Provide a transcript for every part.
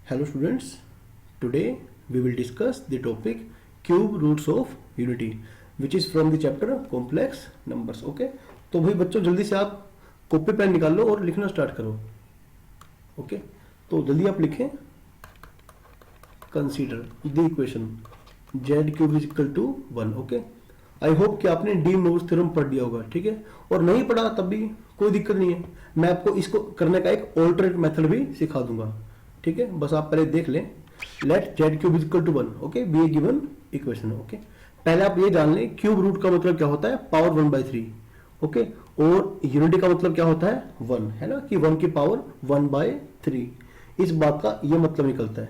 Hello students, today we will discuss the topic cube roots of unity which is from the chapter complex numbers. Okay, तो भाई बच्चों जल्दी से आप copy pen निकाल लो और लिखना स्टार्ट करो. ओके, तो जल्दी आप लिखें. Consider the equation z cube is equal to 1. Okay, I hope कि आपने डी मोर्स थ्योरम पढ़ लिया होगा. ठीक है, और नहीं पढ़ा तब भी कोई दिक्कत नहीं है, मैं आपको इसको करने का एक ऑल्टरनेट मेथड भी सिखा दूंगा. ठीक है, बस आप पहले देख लें. Let z cube is equal to 1. Okay, be a given equation. Okay, पहले आप ये जान लें क्यूब रूट का मतलब क्या होता है, पावर 1/3. ओके, और यूनिटी का मतलब क्या होता है, 1 है ना, कि 1 की पावर 1/3. इस बात का ये मतलब निकलता है.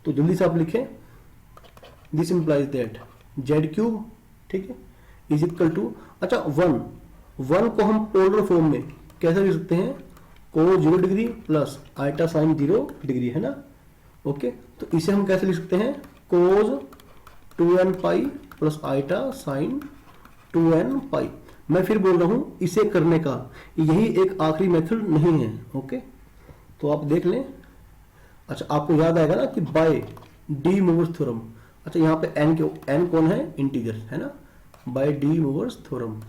तो जल्दी से आप लिखें. This implies that z cube, ठीक है, इज इक्वल टू, अच्छा 1 को हम पोलर फॉर्म में कैसे लिख सकते हैं, cos 0 degree plus iota sine 0 degree, है ना. ओके, तो इसे हम कैसे लिख सकते हैं, cos 2n pi plus iota sine 2n pi. मैं फिर बोल रहा हूं, इसे करने का यही एक आखिरी मेथड नहीं है. ओके, तो आप देख लें. अच्छा, आपको याद आएगा ना कि बाय डी मोवर्स थ्योरम. अच्छा, यहाँ पे n कौन है, इंटीजर है ना, बाय डी मोवर्स थ्योरम.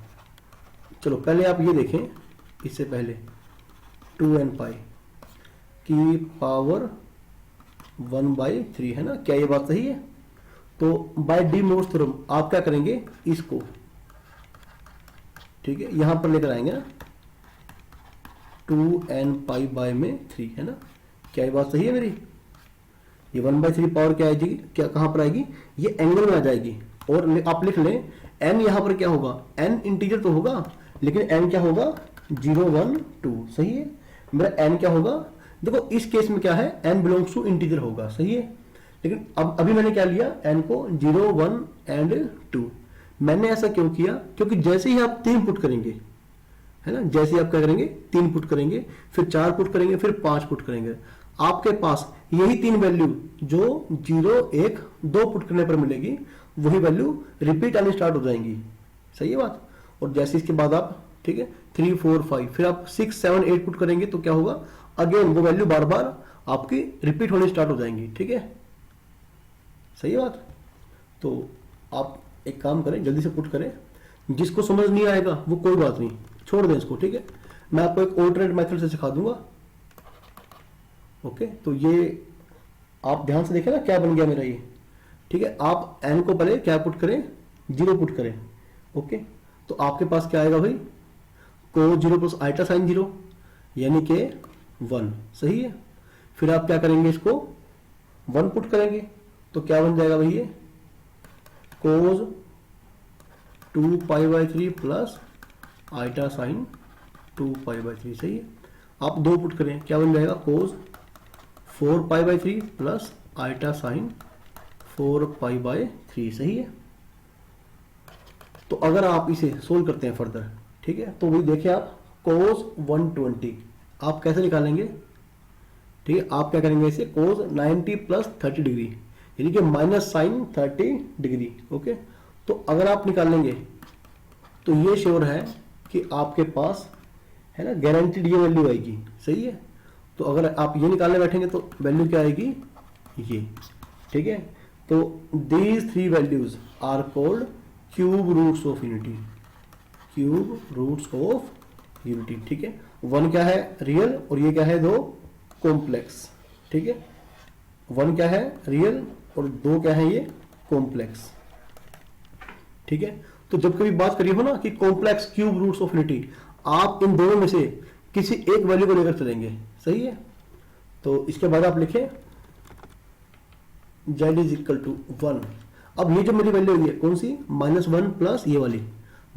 चलो पहले आप ये देखें, इससे पहले 2n पाई की पावर 1/3 है ना, क्या ये बात सही है. तो बाय डी मोर्स थ्योरम आप क्या करेंगे, इसको ठीक है यहां पर लेकर आएंगे ना, 2n पाई बाय में 3 है ना, क्या ये बात सही है मेरी. ये 1/3 पावर क्या आएगी, क्या कहां पर आएगी, ये एंगल में आ जाएगी. और आप लिख लें n यहां पर क्या होगा, n इंटीजर तो होगा लेकिन n क्या होगा, 0 1 2. सही है, मेरा n क्या होगा, देखो इस केस में क्या है, n बिलोंग्स टू इंटीजर होगा. सही है, लेकिन अब अभी मैंने क्या लिया, n को 0 1 एंड 2. मैंने ऐसा क्यों किया, क्योंकि जैसे ही आप 3 पुट करेंगे, है ना, जैसे ही आप क्या करेंगे, 3 पुट करेंगे, फिर 4 पुट करेंगे, फिर 5 पुट करेंगे, आपके पास यही 3 वैल्यू जो 0 1 2 पुट करने पर मिलेगी, वही वैल्यू रिपीट आनी स्टार्ट हो जाएंगी. सही है बात. और जैसे इसके बाद आप, ठीक है, 3 4 5, फिर आप 6 7 8 पुट करेंगे तो क्या होगा, अगेन वो वैल्यू बार बार आपकी रिपीट होनी स्टार्ट हो जाएंगी. ठीक है, सही है बात. तो आप एक काम करें, जल्दी से पुट करें. जिसको समझ नहीं आएगा वो कोई बात नहीं, छोड़ दें इसको. ठीक है, मैं आपको एक ऑल्टरनेट मेथड से सिखा दूंगा. ओके, तो ये आप ध्यान से देखें ना क्या बन गया मेरा ये. ठीक है, आप n को पहले क्या पुट करें, 0 पुट करें. ओके, तो आपके पास क्या आएगा भाई, cos 0 प्लस आइटा साइन 0 यानी कि 1. सही है, फिर आप क्या करेंगे, इसको 1 पुट करेंगे तो क्या बन जाएगा भाई, ये cos 2π/3 प्लस आइटा साइन 2π/3. सही है, आप 2 पुट करें, क्या बन जाएगा, cos 4π/3 प्लस आइटा साइन 4π/3. सही है. तो अगर आप इसे सोल्व करते हैं फर्दर, ठीक है, तो वही देखिए आप cos 120 आप कैसे निकालेंगे. ठीक है, आप क्या करेंगे, इसे cos 90 प्लस 30 डिग्री यानी कि माइनस साइन 30 डिग्री. ओके, तो अगर आप निकालेंगे तो ये श्योर है कि आपके पास, है ना, गारंटीड ये वैल्यू आएगी. सही है, तो अगर आप ये निकालने बैठेंगे तो वैल्यू क्या आएगी, ये. ठीक है, तो these 3 values are called cube roots of unity. Cube roots of unity. ठीक है, 1 क्या है, रियल, और ये क्या है, 2 कॉम्प्लेक्स. ठीक है, 1 क्या है, रियल, और 2 क्या है, ये कॉम्प्लेक्स. ठीक है, तो जब कभी बात करिए हो ना कि complex cube roots of unity, आप इन दोनों में से किसी एक वैल्यू को लेकर चलेंगे. सही है, तो इसके बाद आप लिखें z इज इक्वल टू 1. अब ये जो मेरी वैल्यू है कौन सी, -1 प्लस ये वाली,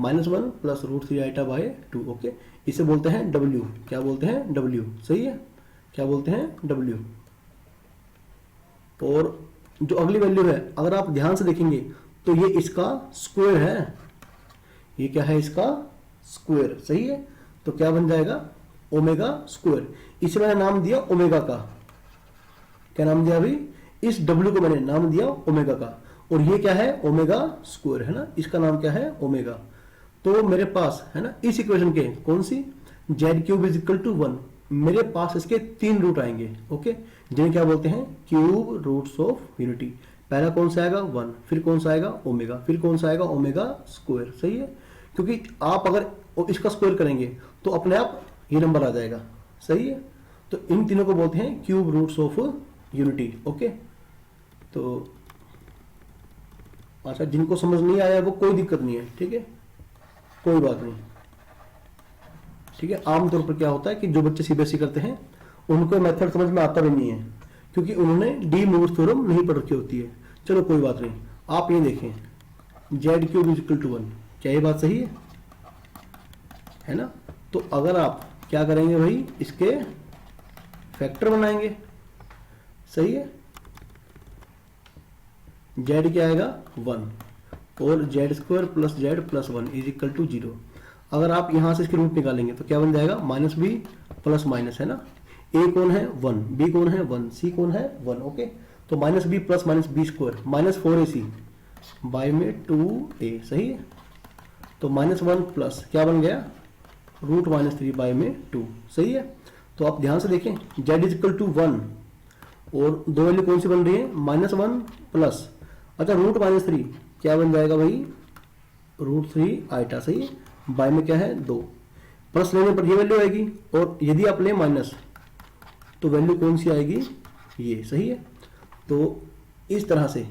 -1 प्लस √3 आइटा बाय 2. ओके, इसे बोलते हैं w. क्या बोलते हैं, w. सही है, क्या बोलते हैं, w. और जो अगली वैल्यू है, अगर आप ध्यान से देखेंगे तो ये इसका स्क्वायर है. ये क्या है, इसका स्क्वायर. सही है, तो क्या बन जाएगा, ओमेगा स्क्वायर. इसे मैंने नाम दिया ओमेगा का. क्या नाम दिया अभी, इस w को मैंने नाम दिया ओमेगा का. और ये क्या है, ओमेगा स्क्वायर, है ना, इसका नाम क्या है, ओमेगा. तो मेरे पास है ना, इस इक्वेशन के कौन सी, z cube is equal to 1. मेरे पास इसके 3 रूट आएंगे, ओके, जिन्हें क्या बोलते हैं, क्यूब रूट्स ऑफ यूनिटी। पहला कौन सा आएगा 1, फिर कौन सा आएगा ओमेगा, फिर कौन सा आएगा ओमेगा स्क्वायर, सही है। क्योंकि आप अगर इसका स्क्वायर करेंगे तो अपने आप ये नंबर आ जाएगा, सही है। तो इन तीनों को बोलते हैं cube roots of unity, okay. तो अच्छा, जिनको समझ नहीं आया वो कोई दिक्कत नहीं है, ठीक है, कोई बात नहीं, ठीक है। आमतौर पर क्या होता है कि जो बच्चे सीबीएसई करते हैं उनको मेथड समझ में आता भी नहीं है, क्योंकि उन्होंने डी मोर्स थ्योरम नहीं पढ़ रखी होती है। चलो कोई बात नहीं, आप ये देखें Z cube is equal to 1, क्या ये बात सही है ना। तो अगर आप क्या करेंगे भाई, इसके फैक्टर बनाएंगे, सही है। जेड क्या आएगा 1 और Z square plus Z plus 1 is equal to 0। अगर आप यहां से इसके रूट निकालेंगे तो क्या बन जाएगा, माइनस बी प्लस माइनस, है ना। ए कौन है 1, बी कौन है 1, सी कौन है 1, ओके। तो minus B plus minus B square minus 4ac by में 2a, सही है। तो -1 प्लस क्या बन गया, रूट -3 बाय में 2, सही है। तो आप ध्यान से देखें, z इज इक्वल टू 1 और दो वैल्यू कौन सी बन रही है, -1 प्लस, अच्छा रूट -3 क्या बन जाएगा भाई, √3 आइटा, सही है। बाय में क्या है 2, प्लस लेने पर ये वैल्यू आएगी, और यदि आप ले माइनस तो वैल्यू कौन सी आएगी, ये, सही है। तो इस तरह से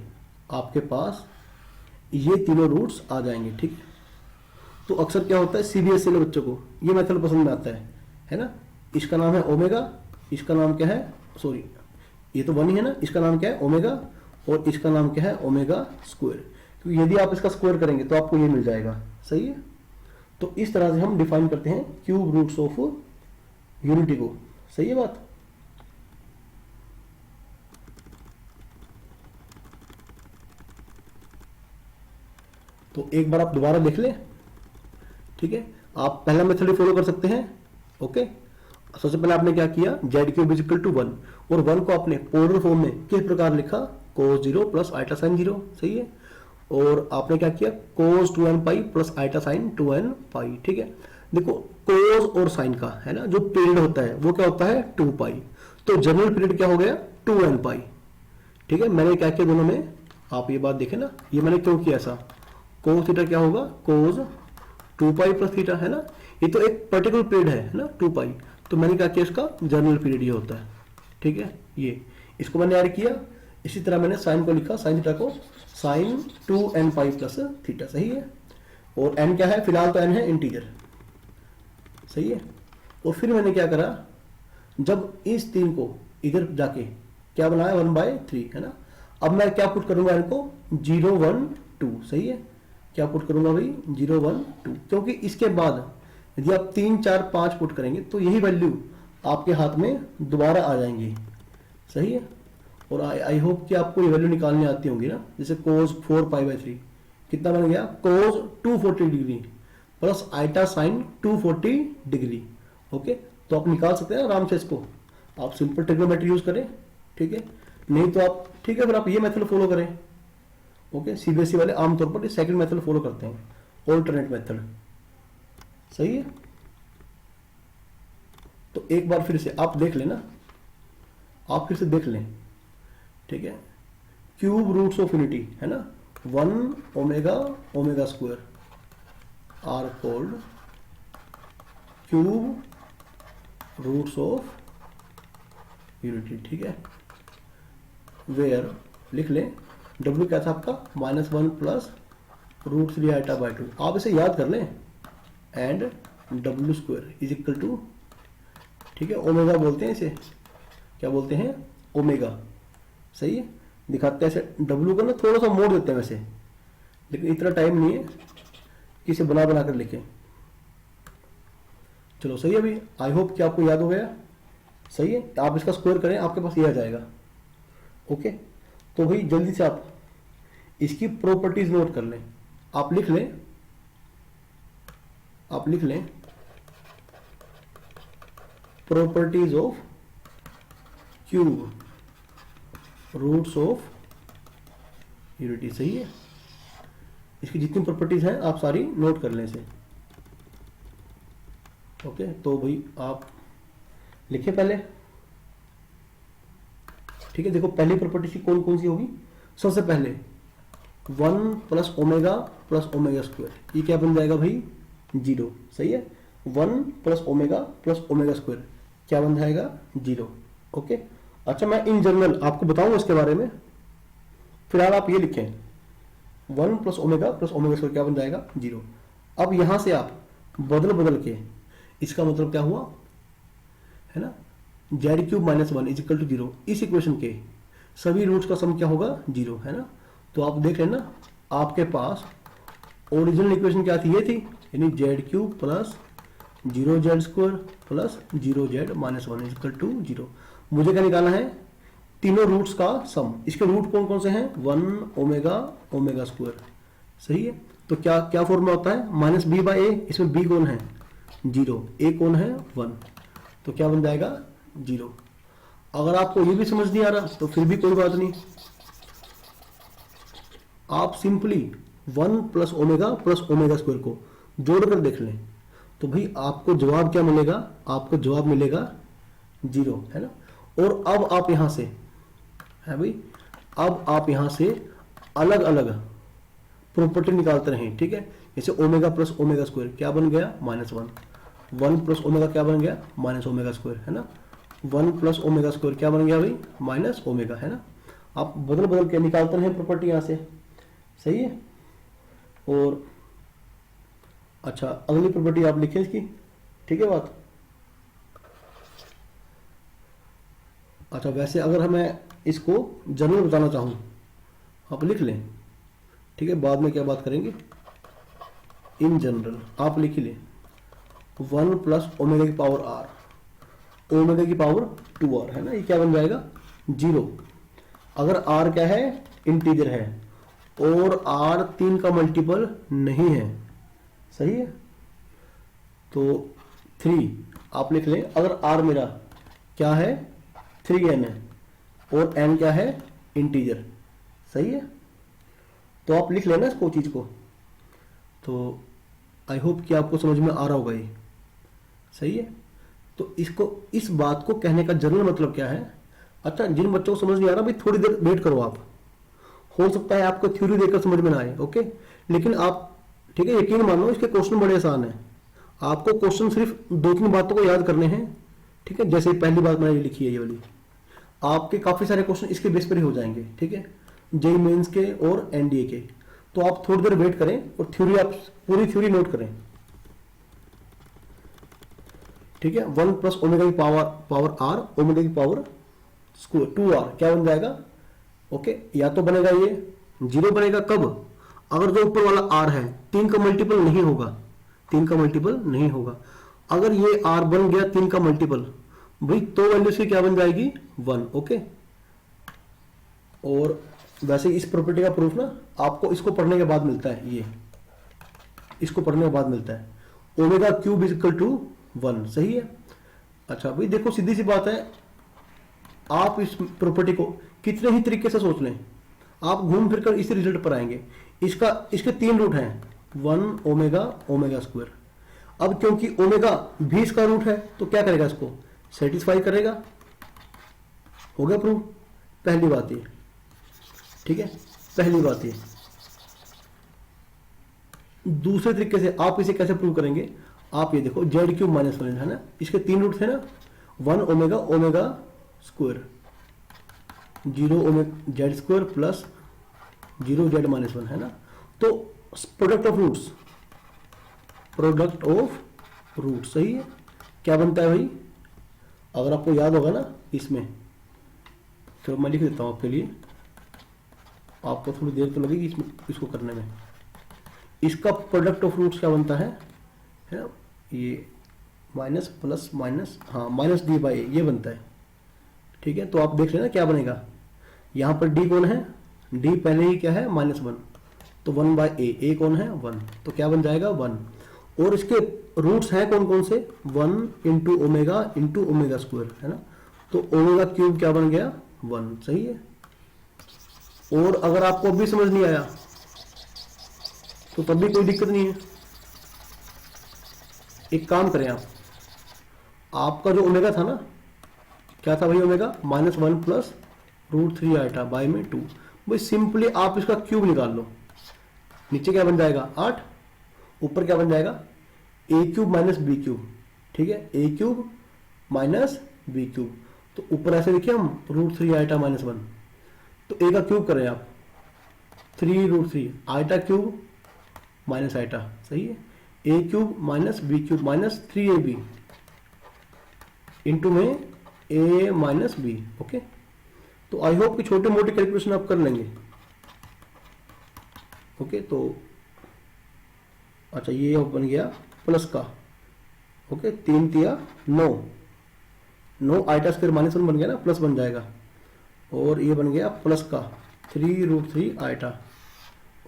आपके पास ये तीनों रूट्स आ जाएंगे, ठीक। तो अक्सर क्या होता है सीबीएसई के बच्चों को ये मेथड पसंद में आता है ना। इसका नाम है ओमेगा, इसका नाम क्या है, सॉरी ये तो 1 ही है ना, इसका नाम क्या है ओमेगा, और इसका नाम क्या है ओमेगा स्क्वायर। क्योंकि यदि आप इसका स्क्वायर करेंगे तो आपको ये मिल जाएगा, सही है। तो इस तरह से हम डिफाइन करते हैं क्यूब रूट्स ऑफ यूनिटी को, सही है बात। तो एक बार आप दोबारा देख लें, ठीक है। आप पहला मेथड ही फॉलो कर सकते हैं, ओके। सबसे पहले आपने क्या किया, Z cube is equal to 1, और 1 को आपने पोलर फॉर्म में किस प्रकार लिखा, cos 0 प्लस आइटा साइन 0, सही है। और आपने क्या किया, cos 2n pi plus iota sine 2n pi, ठीक है। देखो cos और साइन का है ना जो पीरियड होता है वो क्या होता है 2 पाई, तो जनरल पीरियड क्या हो गया 2n पाई, ठीक है। मैंने क्या किया दोनों में, आप ये बात देखें ना, ये मैंने क्यों किया ऐसा, cos थीटा क्या होगा cos 2 पाई प्लस थीटा, है ना। ये तो एक पर्टिकुलर पीरियड है ना 2 पाई, तो मैंने क्या किया इसका जनरल पीरियड ये होता है, ठीक है। ये इसको मैंने ऐड किया। इसी तरह मैंने साइन को लिखा, साइन थीटा को sine 2n pi plus theta, सही है। और n क्या है, फिलहाल तो n है इंटीजर, सही है। और फिर मैंने क्या करा, जब इस 3 को इधर जाके क्या बनाया 1/3, है ना। अब मैं क्या पुट करूंगा इनको 0 1 2, सही है। क्या पुट करूंगा भाई 0 1 2, क्योंकि इसके बाद यदि आप 3 4 5 पुट करेंगे तो यही वैल्यू आपके हाथ में दोबारा आ जाएंगी, सही है। और आई होप कि आपको ये वैल्यू निकालनी आती होंगी ना। जैसे cos 4 पाई/3 कितना बन गया, cos 240 degree plus iota sine 240 degree, okay. तो आप निकाल सकते हैं आराम से इसको, आप सिंपल ट्रिग्नोमेट्री यूज करें, ठीक है। नहीं तो आप, ठीक है, फिर आप ये मेथड फॉलो करें, ओके। सीबीएसई वाले आमतौर पर सेकंड मेथड फॉलो करते हैं, ऑल्टरनेट मेथड, सही है। तो एक बार फिर से आप देख लेना, आप फिर से देख लें, ठीक है। क्यूब रूट्स ऑफ यूनिटी, है ना, 1 omega omega square are called cube roots of unity, ठीक है। वेयर लिख लें W क्या था आपका -1 प्लस √3 आइटा बाई 2, आप इसे याद कर लें, and W square is equal to, ठीक है, ओमेगा बोलते हैं इसे, क्या बोलते हैं ओमेगा, सही है। दिखाते हैं ऐसे W को ना थोड़ा सा मोड़ देते हैं वैसे, लेकिन इतना टाइम नहीं है कि इसे बना बना कर लिखें। चलो सही है, अभी आई होप कि आपको याद हो गया, सही है। आप इसका स्क्वायर करें आपके पास ये आ जाएगा, ओके। तो भाई जल्दी से आप इसकी प्रॉपर्टीज नोट कर लें, आप लिख लें, आप लिख लें properties of cube roots of unity, सही है। इसकी जितनी प्रॉपर्टीज हैं आप सारी नोट कर लें इसे, ओके। तो भाई आप लिखिए पहले, ठीक है। देखो पहली प्रॉपर्टी सी कौन कौन सी होगी, सबसे पहले 1 प्लस ओमेगा स्क्वायर, ये क्या बन जाएगा भाई, 0, सही है। 1 प्लस ओमेगा स्क्वायर क्या बन जाएगा, 0, ओके। अच्छा मैं इन जनरल आपको बताऊंगा इसके बारे में, फिलहाल आप ये लिखें 1 प्लस ओमेगा स्क्वायर क्या बन जाएगा, 0। अब यहां से आप बदल के, इसका मतलब क्या हुआ है ना, Z cube minus 1 is equal to 0, इस इक्वेशन के सभी रूट्स का सम क्या होगा, 0, है ना। तो आप देख रहे हैं ना, आपके पास ओरिजिनल इक्वेशन क्या थी, ये थी, यानी Z cube plus 0z square plus 0z minus 1 is equal to 0। मुझे क्या निकालना है, तीनों रूट्स का सम। इसके रूट कौन कौन से हैं, 1 ओमेगा स्क्वायर, सही है। तो क्या क्या फॉर्मूला होता है, माइनस बी बाई ए, इसमें बी कौन है, 0, ए कौन है, 1, तो क्या बन जाएगा, 0। अगर आपको ये भी समझ नहीं आ रहा तो फिर भी कोई बात नहीं, आप सिंपली 1 प्लस ओमेगा स्क्वायर को जोड़कर देख लें, तो भाई आपको जवाब क्या मिलेगा, आपको जवाब मिलेगा 0, है ना। और अब आप यहां से, है भाई, अब आप यहां से अलग अलग प्रॉपर्टी निकालते रहें, ठीक है। जैसे ओमेगा प्लस ओमेगा स्क्वायर क्या बन गया, -1, 1 प्लस ओमेगा क्या बन गया, माइनस ओमेगा स्क्वायर, है ना। 1 प्लस ओमेगा स्क्वायर क्या बन गया भाई, माइनस ओमेगा, है ना। आप बदल बदल के निकालते रहें प्रॉपर्टी यहां से, सही है। और अच्छा अगली प्रॉपर्टी आप लिखें इसकी, ठीक है बात। अच्छा वैसे अगर हमें इसको जनरल बताना चाहूं, आप लिख लें, ठीक है, बाद में क्या बात करेंगे, इन जनरल आप लिख लें 1 प्लस ओमेगा की पावर आर, ओमेगा की पावर 2r, है ना, ये क्या बन जाएगा, 0। अगर r क्या है, इंटीजर है, और r 3 का मल्टीपल नहीं है, सही है। तो 3 आप लिख लें, अगर r मेरा क्या है, 3n है, और n क्या है, इंटीजर, सही है। तो आप लिख लेना इसको, चीज को। तो आई होप कि आपको समझ में आ रहा होगा ये, सही है। तो इसको, इस बात को कहने का जनरल मतलब क्या है। अच्छा जिन बच्चों को समझ नहीं आ रहा भाई थोड़ी देर वेट करो आप, हो सकता है आपको थ्योरी देखकर समझ में ना आए, ओके। लेकिन आप, ठीक है, यकीन मानो इसके क्वेश्चन बड़े आसान है। आपको क्वेश्चन सिर्फ 2-3 बातों को याद करने हैं, ठीक है। जैसे पहली बात मैंने लिखी है ये वाली, आपके काफी सारे क्वेश्चन इसके बेस पर ही हो जाएंगे, ठीक है, जेई मेंस के और एनडीए के। तो आप थोड़ी देर वेट करें और थ्योरी, आप पूरी थ्योरी नोट करें, ठीक है। 1 प्लस ओमेगा की पावर आर, ओमेगा की पावर स्क्वायर 2r क्या बन जाएगा, ओके। या तो बनेगा ये 0 बनेगा, कब, अगर जो ऊपर वाला r है 3 का मल्टीपल नहीं होगा, 3 का मल्टीपल नहीं होगा। अगर ये r बन गया 3 का मल्टीपल भाई, तो वैल्यू से क्या बन जाएगी, 1, ओके। और वैसे इस प्रॉपर्टी का प्रूफ ना आपको इसको पढ़ने के बाद मिलता है, ये इसको पढ़ने के बाद मिलता है, omega cube is equal to 1, सही है। अच्छा भाई देखो सीधी सी बात है, आप इस प्रॉपर्टी को कितने ही तरीके से सोच लें, आप घूम फिर कर इस रिजल्ट पर आएंगे। इसके 3 रूट हैं, 1 ओमेगा स्क्वायर। अब क्योंकि ओमेगा भी इसका रूट है तो क्या करेगा, इसको सेटिस्फाई करेगा, हो गया प्रूफ, पहली बात ये, ठीक है, पहली बात ये। दूसरे तरीके से आप इसे कैसे प्रूव करेंगे, आप ये देखो जेड क्यूब माइनस 1 है ना, इसके 3 रूट थे ना, 1 omega square, 0 Z square plus 0 Z minus 1, है ना। तो प्रोडक्ट ऑफ रूट सही है, क्या बनता है भाई, अगर आपको याद होगा ना इसमें, चलो मैं लिख देता हूं आपके लिए, आपको थोड़ी देर तो लगेगी इसको करने में। इसका प्रोडक्ट ऑफ रूट्स क्या बनता है ना, ये माइनस प्लस माइनस, हाँ माइनस डी बाई ए, ये बनता है, ठीक है। तो आप देख लेना क्या बनेगा, यहां पर डी कौन है, डी पहले ही क्या है, -1, तो 1 बाई ए कौन है, 1, तो क्या बन जाएगा 1। और इसके रूट्स हैं कौन कौन से, 1 इंटू ओमेगा स्क्वायर, है ना। तो ओमेगा क्यूब क्या बन गया, 1, सही है। और अगर आपको अभी समझ नहीं आया तो तब भी कोई दिक्कत नहीं है, एक काम करें आप, आपका जो ओमेगा था ना क्या था भाई ओमेगा, -1 प्लस √3 आइटा बाय में 2। भाई सिंपली आप इसका क्यूब निकाल लो, नीचे क्या बन जाएगा 8, ऊपर क्या बन जाएगा a cube minus B cube, ठीक है, a cube minus B cube. तो ऊपर ऐसे लिखिए हम √3 आइटा -1, तो a का क्यूब करें आप 3√3 आइटा क्यूब माइनस आइटा, सही है, a cube minus B cube minus 3ab into में a माइनस बी। ओके, तो आई होप कि छोटे मोटे कैलकुलेशन आप कर लेंगे। ओके, तो अच्छा ये बन गया प्लस का, ओके, 3 तिया 9 आइटा स्क्वायर -1 बन गया ना, प्लस बन जाएगा, और ये बन गया प्लस का 3√3 आइटा,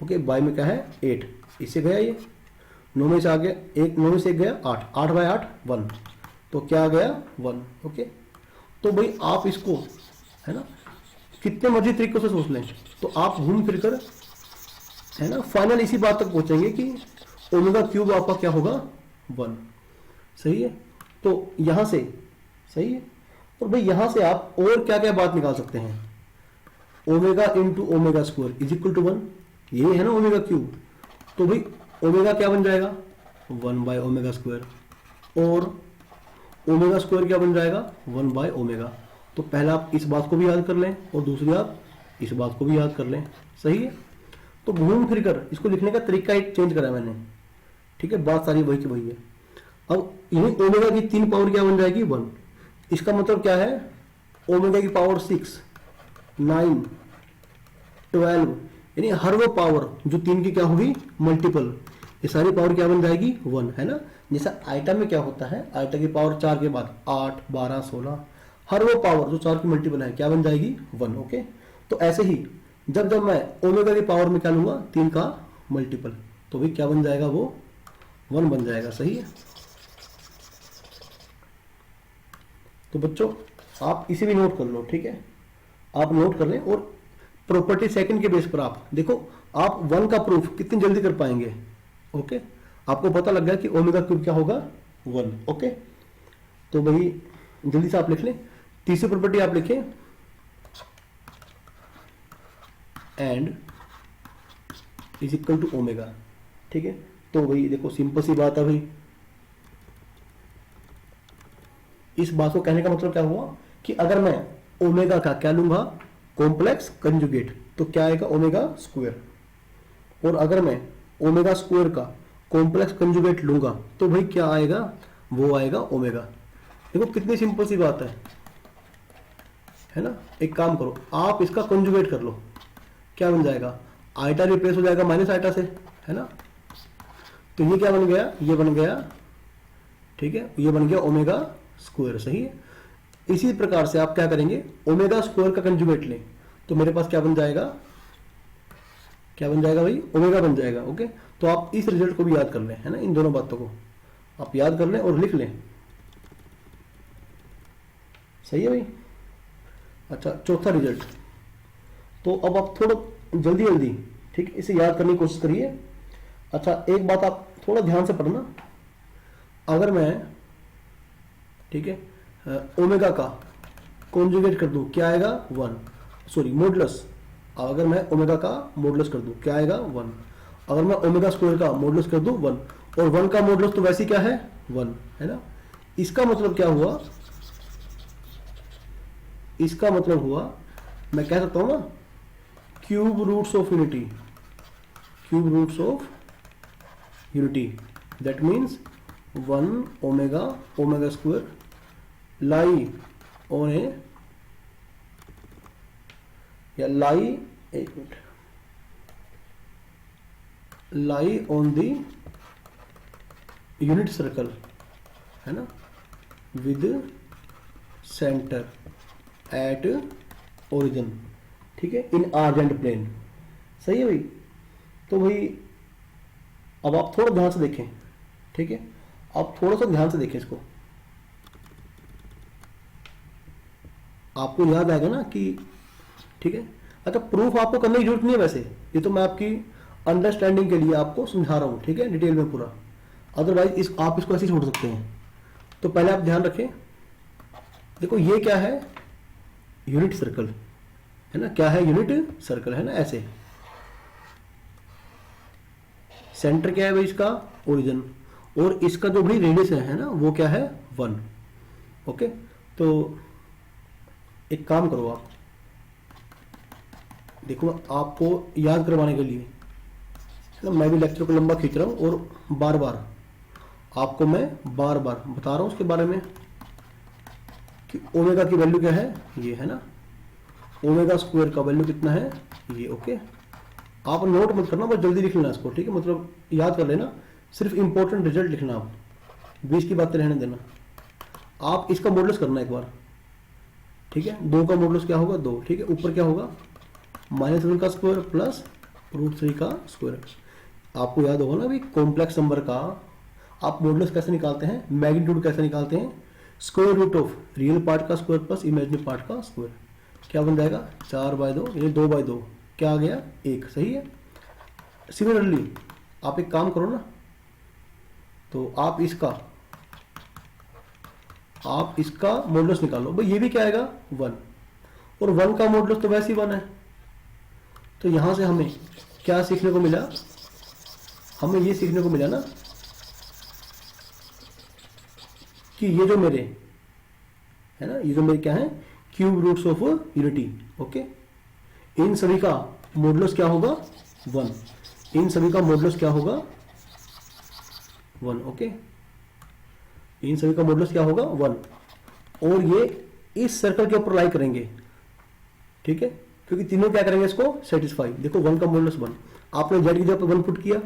ओके, बाय में क्या है 8, इससे गया ये 9 में से आ गया 1, 9 में से 1 गया 8, 8 बाय 8 1, तो क्या आ गया 1। ओके, तो भाई आप इसको है ना कितने मर्जी तरीकों से सोच लें, तो आप घूम फिर कर है ना फाइनल इसी बात तक पहुंचेंगे कि ओमेगा क्यूब आपका क्या होगा 1, सही है। तो यहां से सही है, और भाई यहां से आप और क्या क्या बात निकाल सकते हैं, omega into omega square is equal to 1, ये है ना ओमेगा क्यूब, तो भाई ओमेगा क्या बन जाएगा 1 बाय ओमेगा स्क्वायर, और ओमेगा स्क्वायर क्या बन जाएगा 1 बाय ओमेगा। तो पहला आप इस बात को भी याद कर लें और दूसरी आप इस बात को भी याद कर लें, सही है। तो घूम फिर कर इसको लिखने का तरीका एक चेंज करा मैंने, ठीक है, बात सारी वही की वही है। अब यही ओमेगा की 3 पावर क्या बन जाएगी 1, इसका मतलब क्या है ओमेगा की पावर 6, 9, 12, यानी हर वो पावर जो 3 की क्या होगी मल्टीपल, ये सारी पावर क्या बन जाएगी 1, है ना। जैसा आइटा में क्या होता है, आइटा की पावर 4 के बाद 8, 12, 16, हर वो पावर जो 4 की मल्टीपल है क्या बन जाएगी 1। ओके, तो ऐसे ही जब जब मैं ओमेगा की पावर में क्या लूंगा 3 का मल्टीपल, तो भी क्या बन जाएगा वो 1 बन जाएगा, सही है। तो बच्चों आप इसे भी नोट कर लो, ठीक है, आप नोट कर लें, और प्रॉपर्टी सेकंड के बेस पर आप देखो आप 1 का प्रूफ कितनी जल्दी कर पाएंगे। ओके, आपको पता लग गया कि ओमेगा क्यूब क्या होगा 1। ओके, तो भाई जल्दी से आप लिख लें, तीसरी प्रॉपर्टी आप लिखें and is equal to omega, ठीक है। तो भाई देखो सिंपल सी बात है भाई, इस बात को कहने का मतलब क्या हुआ कि अगर मैं ओमेगा का क्या लूंगा कॉम्प्लेक्स कंजुगेट, तो क्या आएगा ओमेगा स्क्वायर, और अगर मैं ओमेगा स्क्वायर का कॉम्प्लेक्स कंजुगेट लूंगा तो भाई क्या आएगा, वो आएगा ओमेगा। देखो कितनी सिंपल सी बात है ना। एक काम करो आप इसका कंजुगेट कर लो, क्या बन जाएगा, आइटा रिप्लेस हो जाएगा माइनस आइटा से, है ना। तो ये क्या बन गया, ये बन गया, ठीक है, ये बन गया ओमेगा स्क्वायर, सही है। इसी प्रकार से आप क्या करेंगे, ओमेगा स्क्वायर का कंजुगेट लें, तो मेरे पास क्या बन जाएगा, क्या बन जाएगा भाई ओमेगा बन जाएगा। ओके, तो आप इस रिजल्ट को भी याद कर लें, है ना, इन दोनों बातों को आप याद कर लें और लिख लें, सही है भाई। अच्छा चौथा रिजल्ट, तो अब आप थोड़ा जल्दी जल्दी ठीक इसे याद करने की कोशिश करिए। अच्छा एक बात आप थोड़ा ध्यान से पढ़ना, अगर मैं ठीक है ओमेगा का कॉन्जुगेट कर दूं क्या आएगा 1, सॉरी मॉडुलस, अगर मैं ओमेगा का मॉडुलस कर दूं क्या आएगा 1, अगर मैं ओमेगा स्क्वायर का मॉडुलस कर दूं 1, और 1 का मॉडुलस तो वैसे क्या है 1, है ना। इसका मतलब क्या हुआ, इसका मतलब हुआ मैं कह सकता हूं ना cube roots of unity, cube roots of unity, that means 1 omega omega square lie on a, या लाई, एक मिनट, lie on the unit circle, है ना, विद सेंटर एट ओरिजिन, ठीक है, इन आर्जेंट प्लेन, सही है भाई। तो भाई अब आप थोड़ा ध्यान से देखें, ठीक है, आप थोड़ा सा ध्यान से देखें इसको, आपको याद आएगा ना कि ठीक है। अच्छा प्रूफ आपको करने की जरूरत नहीं है वैसे, ये तो मैं आपकी अंडरस्टैंडिंग के लिए आपको समझा रहा हूं, ठीक है, डिटेल में पूरा, अदरवाइज आप इसको ऐसे ही छोड़ सकते हैं। तो पहले आप ध्यान रखें देखो ये क्या है, यूनिट सर्कल है ना, क्या है, यूनिट सर्कल है ना, ऐसे। सेंटर क्या है भाई इसका, ओरिजिन, और इसका जो भाई रेडियस है ना, वो क्या है, 1। ओके, तो एक काम करो आप, देखो आपको याद करवाने के लिए है ना, मैं भी लेक्चर को लंबा खींच रहा हूँ और बार बार आपको मैं बार बार बता रहा हूँ उसके बारे में कि ओमेगा की वैल्यू क्या है, ये है ना, ओमेगा स्क्वायर का वैल्यू कितना है, ये। ओके, आप नोट मत करना, बस जल्दी लिख लेना इसको, ठीक है, मतलब याद कर लेना, सिर्फ इंपॉर्टेंट रिजल्ट लिखना, आप बीच की बातें रहने देना। आप इसका मॉडुलस करना एक बार, ठीक है, 2 का मॉडुलस क्या होगा, 2, ठीक है, ऊपर क्या होगा, -1 का स्क्वायर प्लस √3 का स्क्वायर। आपको याद होगा ना भाई, कॉम्प्लेक्स नंबर का आप मॉडुलस कैसे निकालते हैं, मैग्नीट्यूड कैसे निकालते हैं, square root of real part का स्क्वायर प्लस इमेजिनरी पार्ट का स्क्वायर। क्या बन जाएगा, 4/2 यानी 2/2, क्या आ गया, 1। सही है। सिमिलरली आप एक काम करो ना, तो आप इसका मॉडुलस निकालो भाई, ये भी क्या आएगा, 1, और 1 का मॉडुलस तो वैसे ही 1 है। तो यहां से हमें क्या सीखने को मिला, हमें ये सीखने को मिला ना कि ये जो मेरे है ना, ये जो मेरे क्या है, cube roots of unity. Okay, इन सभी का मॉडुलस क्या होगा, 1, इन सभी का मॉडुलस क्या होगा, 1। ओके, इन सभी का मॉडुलस क्या होगा, 1, और ये इस सर्कल के ऊपर लाई करेंगे, ठीक है, क्योंकि तीनों क्या करेंगे, इसको सेटिस्फाई। देखो 1 का मॉडुलस 1, आपने जेड की जगह पे 1 पुट किया,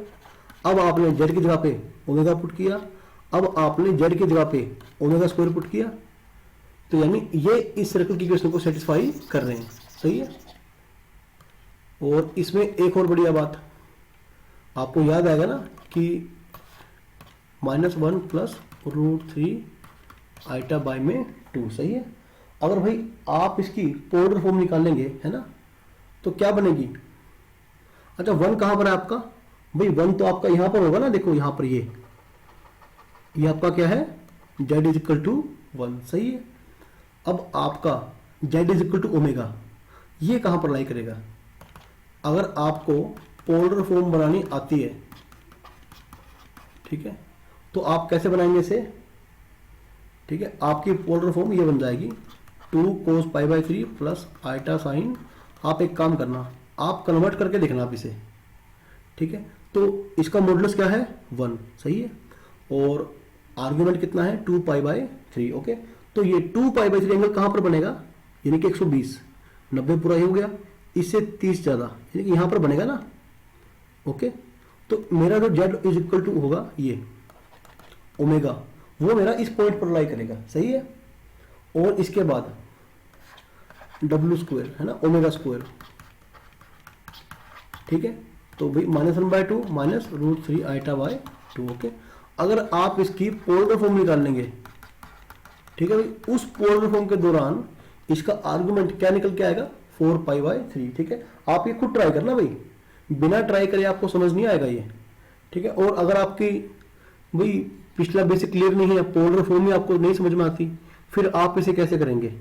अब आपने जेड की जगह पे ओमेगा पुट किया, अब आपने जेड की जगह पे ओमेगा स्क्वायर पुट किया, तो यानी ये इस सर्कल की इक्वेशन को सेटिस्फाई कर रहे हैं। सही है। और इसमें एक और बढ़िया बात आपको याद आएगा ना कि -1 प्लस √3 आइटा बाय में 2। सही है। अगर भाई आप इसकी पोलर फॉर्म निकालेंगे है ना, तो क्या बनेगी। अच्छा 1 कहां पर है आपका, भाई 1 तो आपका यहां पर होगा ना, देखो यहां पर ये आपका क्या है, z इज इक्वल टू 1। सही है। अब आपका z is equal to omega, ये कहां पर लाई करेगा। अगर आपको पोलर फॉर्म बनानी आती है, ठीक है, तो आप कैसे बनाएंगे इसे, ठीक है, आपकी पोलर फॉर्म ये बन जाएगी 2 cos π/3 प्लस आइटा साइन। आप एक काम करना, आप कन्वर्ट करके देखना आप इसे, ठीक है। तो इसका मॉडुलस क्या है 1। सही है। और आर्ग्यूमेंट कितना है 2π/3। ओके, तो ये 2π/3 एंगल कहां पर बनेगा, यानी कि 120, 90 पूरा ही हो गया, इससे 30 ज्यादा, यानी कि यहां पर बनेगा ना। ओके, तो मेरा जो z इज इक्वल टू होगा ये ओमेगा, वो मेरा इस पॉइंट पर लाई करेगा। सही है। और इसके बाद w स्क्वायर है ना, ओमेगा स्क्वायर, ठीक है। तो भाई -1/2 माइनस √3 आइटा बाय 2। ओके, अगर आप इसकी पोलर फॉर्म निकाल लेंगे, ठीक है भाई, उस पोलर फॉर्म के दौरान इसका आर्गुमेंट क्या निकल के आएगा 4π/3। ठीक है, आप ये खुद ट्राई करना भाई, बिना ट्राई करे आपको समझ नहीं आएगा ये, ठीक है। और अगर आपकी भाई पिछला बेसिक क्लियर नहीं है, पोलर फॉर्म ही आपको नहीं समझ में आती, फिर आप इसे कैसे करेंगे।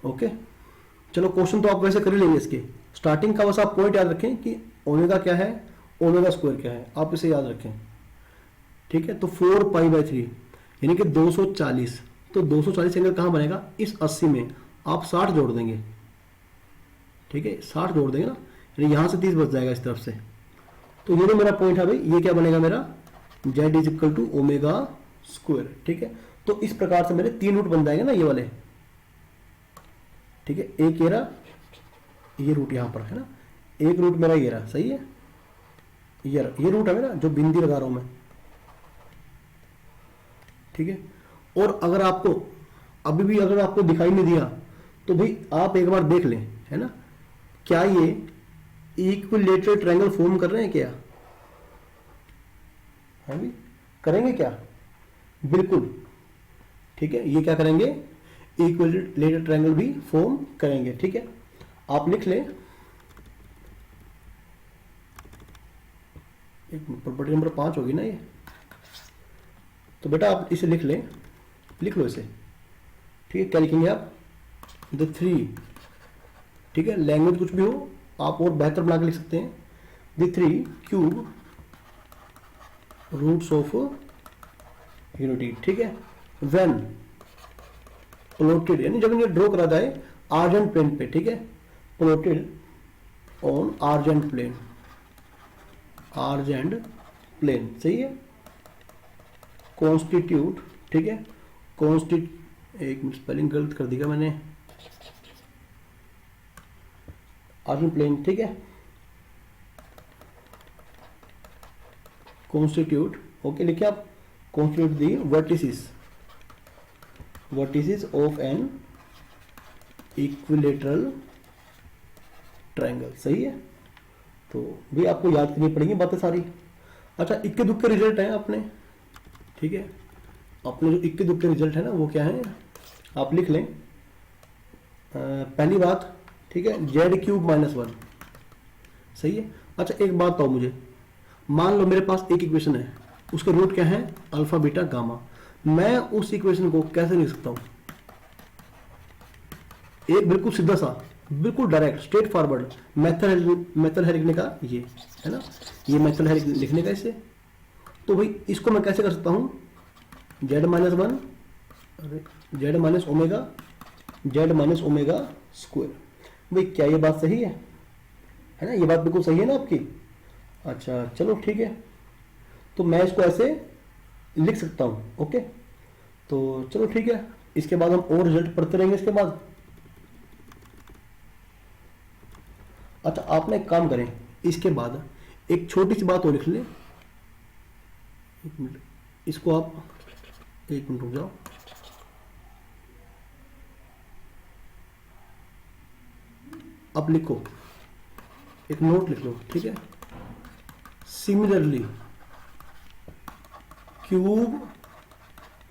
ओके, चलो क्वेश्चन तो आप वैसे कर ही लेंगे इसके स्टार्टिंग का, बस आप पॉइंट याद रखें कि ओमेगा क्या है, ओमेगा स्क्वायर क्या है, आप इसे याद रखें। ठीक है, तो 4π/3 यानी कि 240, तो 240 एंगल कहां बनेगा, इस 80 में आप 60 जोड़ देंगे। ठीक है, 60 जोड़ देंगे ना, यानी यहां से 30 बच जाएगा इस तरफ से। तो ये जो मेरा पॉइंट है भाई, ये क्या बनेगा मेरा z is equal to omega square. ठीक है, तो इस प्रकार से मेरे 3 रूट बन जाएंगे ना ये वाले। ठीक है, एक ये रहा, ये रूट यहां पर है ना, एक रूट मेरा ये रहा। सही है, ये रूट है मेरा जो बिंदी लगा रहा हूं मैं। ठीक है, और अगर आपको अभी भी अगर आपको दिखाई नहीं दिया तो भाई आप एक बार देख लें, है ना, क्या ये इक्विलेटरल ट्रायंगल फॉर्म कर रहे हैं क्या, है भी करेंगे क्या, बिल्कुल। ठीक है, ये क्या करेंगे, इक्विलेटरल ट्रायंगल भी फॉर्म करेंगे। ठीक है, आप लिख लें, एक प्रॉपर्टी नंबर 5 होगी ना ये, तो बेटा आप इसे लिख लें, लिख लो इसे। ठीक है, क्या लिखेंगे आप, द थ्री, ठीक है, लैंग्वेज कुछ भी हो आप और बेहतर बना के लिख सकते हैं, the three cube roots of unity, ठीक है, व्हेन प्लॉटेड, यानी जब इन्हें ड्रॉ करा जाए आर्जेंट प्लेन पे, ठीक है, plotted on Argand plane, Argand plane, सही है, कॉन्स्टिट्यूट, ठीक है, एक मिनट स्पेलिंग गलत कर दिया मैंने, आर्जेंट प्लेन, ठीक है, कॉन्स्टिट्यूट, ओके, लिखिए आप, constitute the vertices of an equilateral triangle, सही है। तो भी आपको याद करनी पड़ेंगी बातें सारी। अच्छा, इक्के दुक्के रिजल्ट हैं अपने, ठीक है, अपने जो इक्के दुक्के रिजल्ट है ना वो क्या है, आप लिख लें। पहली बात, ठीक है, जेड क्यूब -1, सही है। अच्छा, एक बात बताओ मुझे, मान लो मेरे पास एक इक्वेशन है, उसके रूट क्या है, अल्फा बीटा गामा, मैं उस इक्वेशन को कैसे लिख सकता हूं, एक बिल्कुल सीधा सा, बिल्कुल डायरेक्ट स्ट्रेट फॉरवर्ड मेथड है लिखने का, ये है ना, ये मेथड है लिखने का इसे। तो भाई इसको मैं कैसे कर सकता हूं, z-1 z ओमेगा स्क्वायर। भाई क्या ये बात सही है ना, ये बात बिल्कुल सही है ना आपकी। अच्छा चलो ठीक है, तो मैं इसको ऐसे लिख सकता हूं, ओके। तो चलो ठीक है, इसके बाद हम और रिजल्ट पढ़ते रहेंगे इसके बाद। अच्छा, आपने एक काम करें, इसके बाद एक छोटी सी बात और लिख लें, एक मिनट, इसको आप एक मिनट रुक जाओ, अब लिखो, एक नोट लिख लो, ठीक है। सिमिलरली क्यूब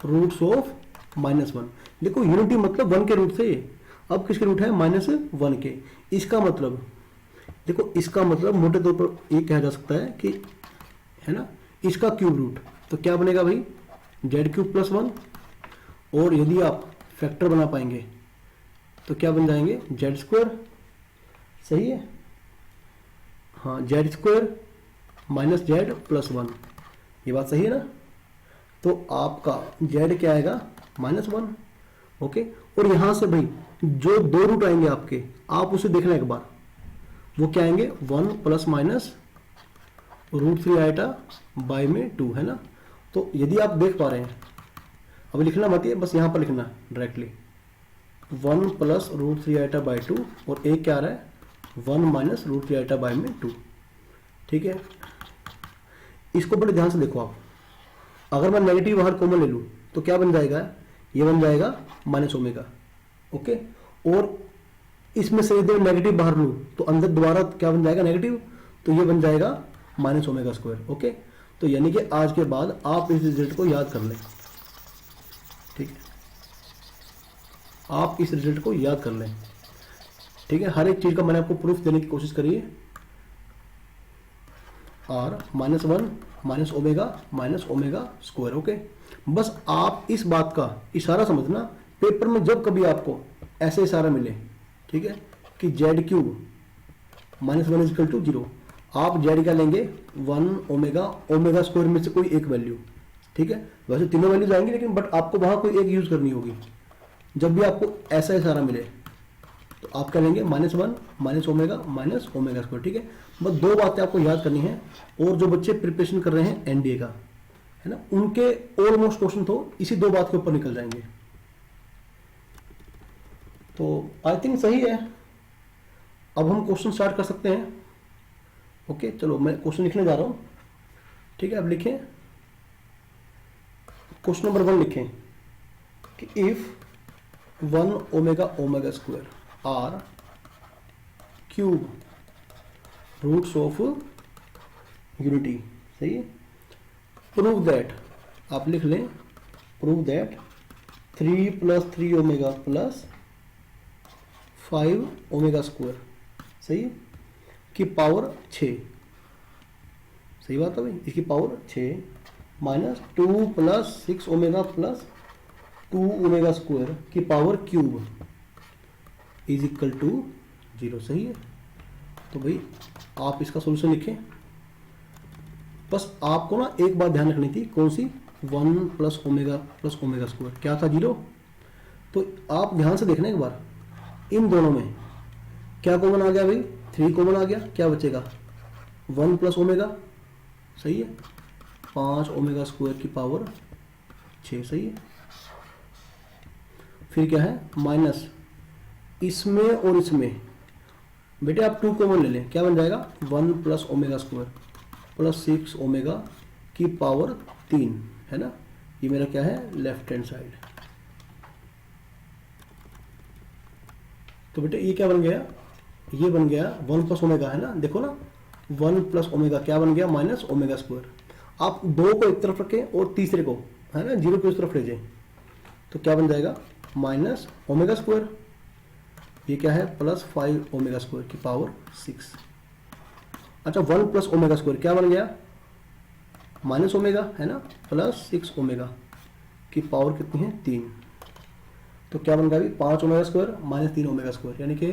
रूट्स ऑफ -1, देखो यूनिटी मतलब 1 के रूट से, अब किसके रूट है, -1 के। इसका मतलब देखो, इसका मतलब मोटे तौर पर ये कहा जा सकता है कि, है ना, इसका क्यूब रूट, तो क्या बनेगा भाई, z³ +1, और यदि आप फैक्टर बना पाएंगे तो क्या बन जाएंगे, z², सही है, हाँ, z² -z +1, ये बात सही है ना। तो आपका z क्या आएगा, -1, ओके। और यहां से भाई जो दो रूट आएंगे आपके, आप उसे देखना एक बार, वो क्या आएंगे, 1 ± √3 आइटा बाय में 2, है ना। तो यदि आप देख पा रहे हैं, अब लिखना मत है, बस यहां पर लिखना डायरेक्टली, 1 + √3 आइटा बाय 2, और एक क्या आ रहा है, 1 - √3 आइटा बाय में 2, ठीक है। इसको बड़े ध्यान से देखो आप, अगर मैं नेगेटिव बाहर कॉमन ले लूं तो क्या बन जाएगा, ये बन जाएगा -ω, ओके। और इसमें से यदि नेगेटिव बाहर लूं तो अंदर दोबारा क्या बन जाएगा, नेगेटिव, तो ये बन जाएगा -ω², ओके। तो यानी कि आज के बाद आप इस रिजल्ट को याद कर लें, ठीक है, आप इस रिजल्ट को याद कर लें, ठीक है। हर एक चीज का मैंने आपको प्रूफ देने की कोशिश करी है, r -1 -ω ओके। बस आप इस बात का इशारा समझना, पेपर में जब कभी आपको ऐसे इशारा मिले, ठीक है, कि z³ -1 = 0, आप z क्या लेंगे, 1ω² में से कोई एक वैल्यू, ठीक है। वैसे तीनों वैल्यूज आएंगी, लेकिन बट आपको वहां कोई एक यूज करनी होगी। जब भी आपको ऐसा इशारा मिले तो आप क्या लेंगे, -1 -ω ठीक है। बस दो बातें आपको याद करनी है, और जो बच्चे प्रिपरेशन कर रहे हैं एनडीए का, है ना, उनके ऑलमोस्ट क्वेश्चन तो इसी दो बात के ऊपर निकल जाएंगे। तो आई थिंक सही है, अब हम क्वेश्चन स्टार्ट कर सकते हैं, ओके। चलो मैं क्वेश्चन लिखने जा रहा हूं, ठीक है। अब लिखें, क्वेश्चन नंबर 1 लिखें कि if 1ω² are cube roots of unity, सही है, प्रूव दैट, आप लिख लें, प्रूव दैट 3 + 3ω + 5ω², सही है, की पावर 6, सही बात है भाई, इसकी पावर 6 -2 + 6ω + 2 ओमेगा स्क्वायर की power cube is equal to 0। सही है। तो भाई आप इसका सोल्यूशन लिखें। बस आपको ना एक बात ध्यान रखनी थी, कौन सी, 1 प्लस ओमेगा स्क्वायर क्या था, 0। तो आप ध्यान से देखना एक बार, इन दोनों में क्या कॉमन आ गया भाई, 3 कॉमन आ गया, क्या बचेगा 1 प्लस ओमेगा। सही है। 5 ओमेगा स्क्वायर की पावर 6। सही है। फिर क्या है, माइनस इसमें और इसमें, बेटे आप 2 कॉमन ले लें, क्या बन जाएगा 1 plus omega square plus 6 omega की पावर 3, है ना। ये मेरा क्या है, लेफ्ट हैंड साइड। तो बेटे ये क्या बन गया, ये बन गया 1 प्लस ओमेगा, है ना। देखो ना 1 प्लस ओमेगा क्या बन गया, माइनस ओमेगा स्क्वायर। आप 2 को एक तरफ रखें और तीसरे को, है ना, 0 को इस तरफ ले जाएं, तो क्या बन जाएगा माइनस ओमेगा स्क्वायर। ये क्या है, प्लस 5 ओमेगा स्क्वायर की पावर 6। अच्छा 1 प्लस ओमेगा स्क्वायर क्या बन गया, माइनस ओमेगा, है ना, प्लस 6 ओमेगा की पावर कितनी है, 3। तो क्या बन गया अभी, 5 omega square minus 3 omega square, यानी कि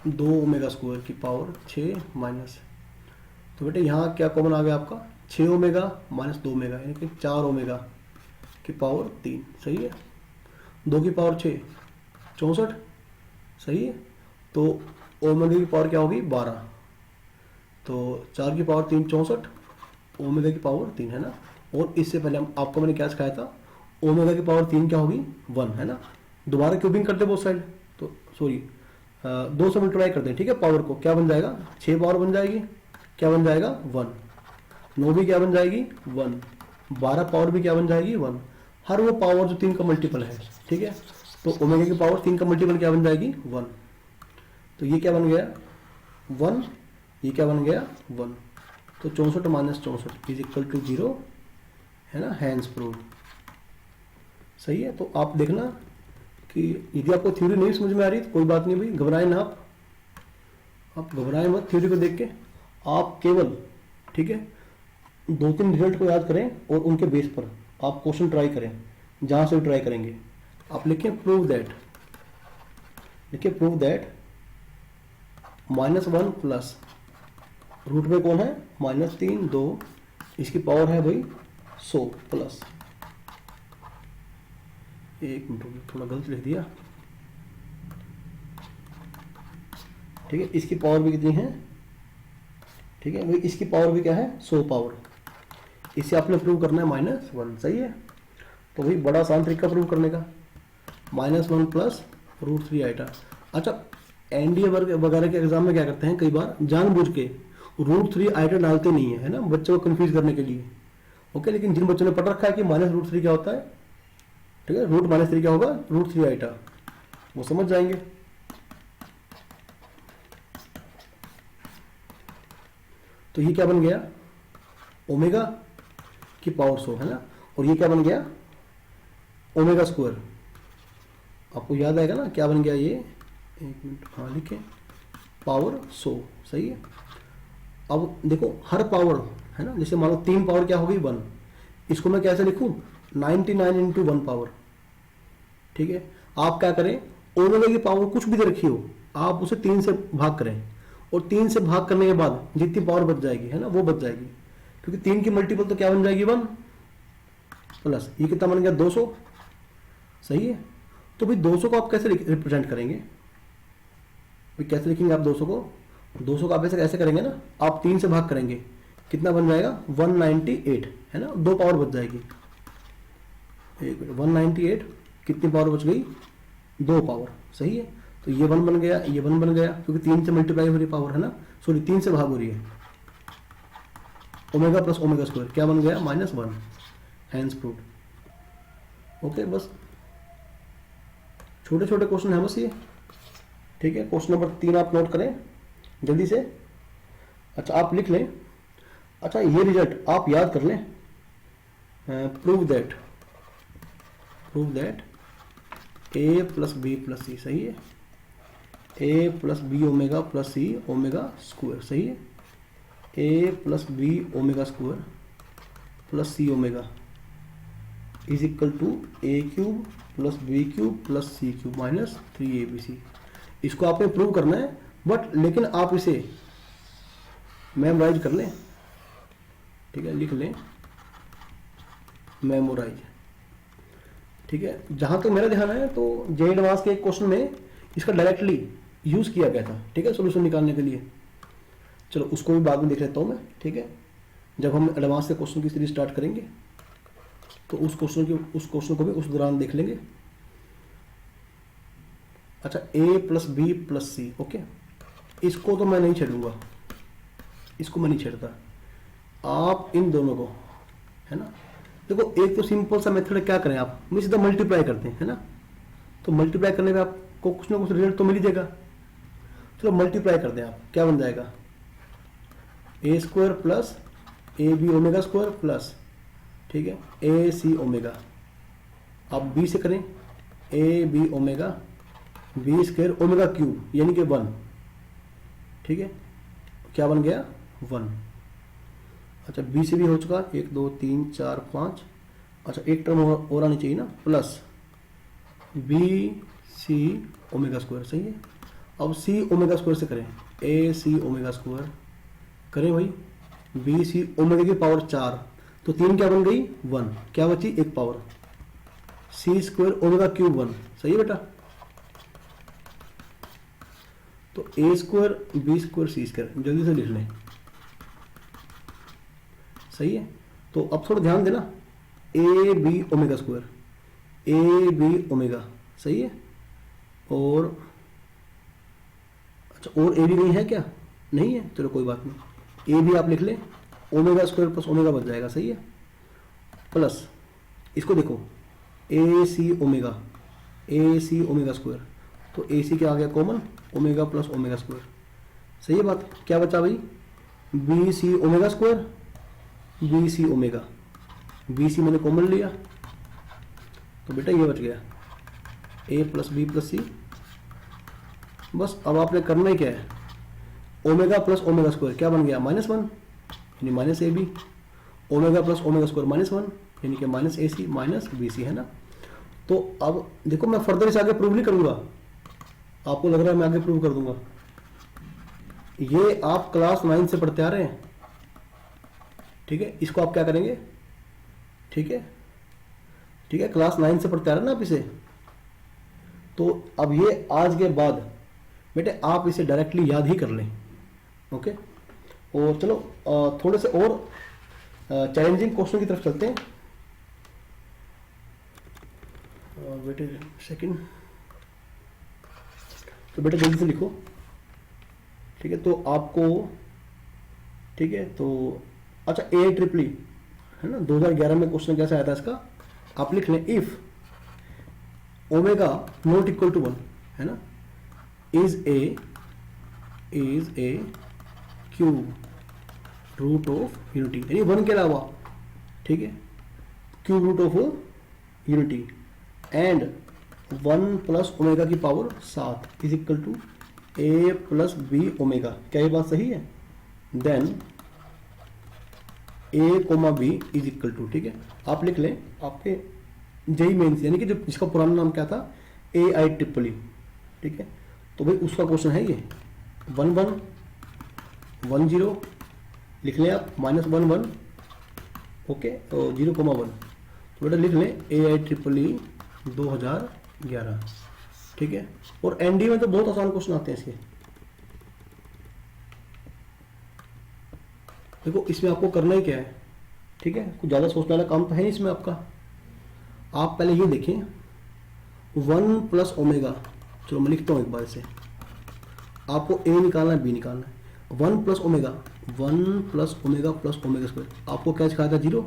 2 ओमेगा स्क्वायर की पावर 6 माइनस। तो बेटे यहाँ क्या कॉमन आ गया आपका, 6 ओमेगा माइनस 2 ओमेगा, यानी कि 4 ओमेगा की पावर 3। सही है। 2 की पावर 6 64। सही है। तो ओमेगा की पावर क्या होगी, 12। तो 4 की पावर 3 64, ओमेगा की पावर 3, है ना। और इससे पहले हम आपको मैंने क्या सिखाया था, ओमेगा की पावर 3 क्या होगी, 1, है ना। दोबारा क्यूबिंग करते बोथ साइड, तो सॉरी 2 से मल्टीप्लाई करते हैं, ठीक है। पावर को क्या बन जाएगा, 6 पावर बन जाएगी, क्या बन जाएगा 1। 9 भी क्या बन जाएगी 1। 12 पावर भी क्या बन जाएगी 1। हर वो पावर जो 3 का मल्टीपल है, ठीक है। तो ओमेगा की पावर 3 का मल्टीपल क्या बन जाएगी 1। तो ये क्या बन गया 1, ये क्या बन गया 1। तो 64 माइनस 64 इज इक्वल टू 0, है ना, हैंस प्रूव। सही है। तो आप देखना कि यदि आपको थ्योरी नहीं समझ में आ रही तो कोई बात नहीं भाई, घबराएं ना आप घबराएं मत। थ्योरी को देख के आप केवल, ठीक है, 2-3 रिजल्ट को याद करें और उनके बेस पर आप क्वेश्चन ट्राई करें, जहां से भी ट्राई करेंगे। आप लिखें प्रूव दैट, लिखिए प्रूव दैट -1 प्लस रूट में कौन है, -3 2, इसकी पावर है भाई 100 प्लस, एक मिनट थोड़ा गलत लिख दिया, ठीक है। इसकी पावर भी कितनी है, ठीक है भाई, इसकी पावर भी क्या है 100 पावर। इसे आपने प्रूव करना है -1। सही है। तो भाई बड़ा आसान तरीका प्रूव करने का, -1 प्लस √3 आइटा। अच्छा एनडीए वगैरह के एग्जाम में क्या करते हैं, कई बार जानबूझ के √3 आइटा डालते नहीं है, है ना, बच्चों को कंफ्यूज करने के लिए। ओके, लेकिन जिन बच्चों ने पढ़ रखा है कि -√3 क्या होता है, ठीक है, √-3 क्या होगा, √3 आइटा, वो समझ जाएंगे। तो ये क्या बन गया, ओमेगा की पावर 100, है ना। और ये क्या बन गया, ओमेगा स्क्वायर। आपको याद आएगा ना क्या बन गया ये, एक मिनट, हाँ लिखें, पावर 100। सही है। अब देखो हर पावर, है ना, जैसे मान लो 3 पावर क्या होगी 1, इसको मैं कैसे लिखूं, 99 इंटू 1 पावर, ठीक है। आप क्या करें, ओमेगा की पावर कुछ भी दे रखी हो, आप उसे 3 से भाग करें, और 3 से भाग करने के बाद जितनी पावर बच जाएगी, है ना, वो बच जाएगी, क्योंकि 3 की मल्टीपल तो क्या बन जाएगी 1 प्लस, ये कितना बन गया 200। सही है। तो भाई 200 को आप कैसे रिप्रेजेंट करेंगे, भाई कैसे लिखेंगे आप 200 को, 200 को आप ऐसे करेंगे ना, आप 3 से भाग करेंगे, कितना बन जाएगा 198, है ना, 2 पावर बच जाएगी। 198, कितनी पावर बच गई, 2 पावर। सही है। तो ये 1 बन गया, ये 1 बन गया, क्योंकि 3 से मल्टीप्लाई हो रही पावर, है ना, सॉरी 3 से भाग हो रही है। ओमेगा प्लस ओमेगा स्क्वायर क्या बन गया, -1, हैंस प्रूव्ड। ओके, बस छोटे छोटे क्वेश्चन है बस ये, ठीक है। क्वेश्चन नंबर 3 आप नोट करें जल्दी से। अच्छा आप लिख लें, अच्छा ये रिजल्ट आप याद कर लें, prove that a plus B plus c. सही है। a plus b omega plus c omega square. सही है। a plus b omega square plus c omega is equal to a³ plus b cube plus c cube minus 3abc। इसको आपने prove करना है, but लेकिन आप इसे मेमोराइज कर लें, ठीक है, लिख लें मेमोराइज, ठीक है। जहां तक मेरा ध्यान है तो जे एडवांस के एक क्वेश्चन में इसका डायरेक्टली यूज किया गया था, ठीक है, सोल्यूशन निकालने के लिए। चलो उसको भी बाद में देख लेता हूं मैं, ठीक है, जब हम एडवांस के क्वेश्चन की सीरीज स्टार्ट करेंगे तो उस क्वेश्चन को भी उस दौरान देख लेंगे। अच्छा, a plus B plus C, okay, इसको तो मैं नहीं छेड़ूंगा, इसको मैं नहीं छेड़ता। आप इन दोनों को, है ना, देखो एक तो सिंपल सा मेथड क्या करें, आप मैं सीधा मल्टीप्लाई करते हैं, है ना, तो मल्टीप्लाई करने में आपको कुछ ना कुछ रिजल्ट तो मिल ही जाएगा। चलो मल्टीप्लाई कर दें, आप क्या बन जाएगा, a square plus a B omega square plus, ठीक है, ए सी ओमेगा। आप बी से करें, a B omega b square omega cube यानी कि 1, ठीक है, क्या बन गया 1। अच्छा, बी से भी हो चुका, 1 2 3 4 5। अच्छा, एक टर्म और आनी चाहिए ना, plus B C omega square, सही है। अब सी ओमेगा स्क्वायर से करें, ए सी ओमेगा स्क्वायर करें भाई, बी सी ओमेगा की पावर 4, तो 3 क्या बन गई 1, क्या बची एक पावर, सी स्क्वायर ओमेगा क्यूब 1, सही है बेटा। तो ए स्क्वायर बी स्क्वायर सी स्क्वायर जल्दी से लिख लें, सही है। तो अब थोड़ा ध्यान देना, A B omega square, A B omega, सही है। और अच्छा, और ए भी नहीं है क्या, नहीं है, चलो कोई बात नहीं, ए भी आप लिख लें, ओमेगा स्क्वायर प्लस ओमेगा बच जाएगा, सही है, प्लस इसको देखो A C omega, A C omega square, तो ए सी क्या आ गया common, omega plus omega square, सही है बात। क्या बचा भाई, B C omega square, B C omega, B C मैंने कॉमन लिया, तो बेटा ये बच गया A plus B plus C. बस अब आपने करना ही क्या है, ओमेगा प्लस ओमेगा स्क्वायर क्या बन गया -1 यानी minus A B, omega plus omega square -1 यानी कि minus A C minus B C, है ना। तो अब देखो मैं फर्दर इसे आगे प्रूव नहीं करूंगा, आपको लग रहा है मैं आगे प्रूव कर दूंगा, ये आप क्लास 9 से पढ़ते आ रहे हैं, ठीक है। इसको आप क्या करेंगे, ठीक है, ठीक है, क्लास 9 से पढ़ते आ रहे हैं ना आप इसे, तो अब ये आज के बाद बेटे आप इसे डायरेक्टली याद ही कर लें, ओके। और चलो थोड़े से और चैलेंजिंग क्वेश्चन की तरफ चलते हैं। बेटे सेकंड, तो बेटे जल्दी से लिखो, ठीक है। तो आपको, ठीक है, तो अच्छा ए ट्रिपली, है ना, 2011 में क्वेश्चन कैसा आया था इसका, आप लिख लें, if omega not equal to 1, है ना, is a cube root of unity, यानी 1 के अलावा, ठीक है, cube root of unity and 1 plus omega की power 7 is equal to a plus b omega, क्या ये बात सही है, then a comma b is equal to, ठीक है, आप लिख लें आपके जेई मेंस यानी कि जो इसका पुराना नाम क्या था, ए आई ट्रिपल ई, ठीक है। तो भाई उसका क्वेश्चन है ये 1 1 1 0 लिख लें आप, -1 1, ओके, तो 0,1, तो बेटा लिख लें ए आई ट्रिपल ई 2011, ठीक है। और एनडी में तो बहुत आसान क्वेश्चन आते हैं इसके, देखो इसमें आपको करना ही क्या है, ठीक है, कुछ ज़्यादा सोचने वाला काम तो है नहीं इसमें आपका। आप पहले ये देखें 1 प्लस ओमेगा, चलो मैं लिखता हूँ एक बार इसे, आपको ए निकालना है बी निकालना है, 1 plus omega, 1 plus omega plus omega square, आपको क्या सिखाया था 0,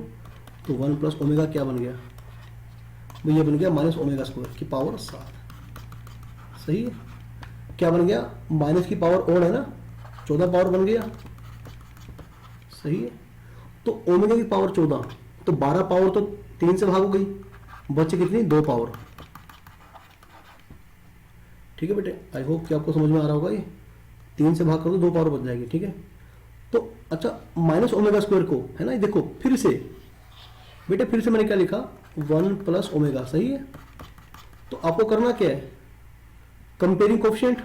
तो 1 प्लस ओमेगा क्या बन गया, ये बन गया माइनस ओमेगा स्क्वायर की पावर 7, सही है। क्या बन गया, माइनस की पावर और है ना, 14 पावर बन गया, सही है। तो ओमेगा की पावर 14, तो 12 पावर तो 3 से भाग हो गई, बचे कितनी 2 पावर, ठीक है बेटे। आई होप कि आपको समझ में आ रहा होगा, ये 3 से भाग कर दो 2 पावर बच जाएगी, ठीक है। तो अच्छा माइनस ओमेगा स्क्वायर को, है ना, ये देखो फिर से बेटे, फिर से मैंने क्या लिखा 1 प्लस ओमेगा, सही है, तो आपको करना क्या है, कंपेयरिंग कोफिशिएंट,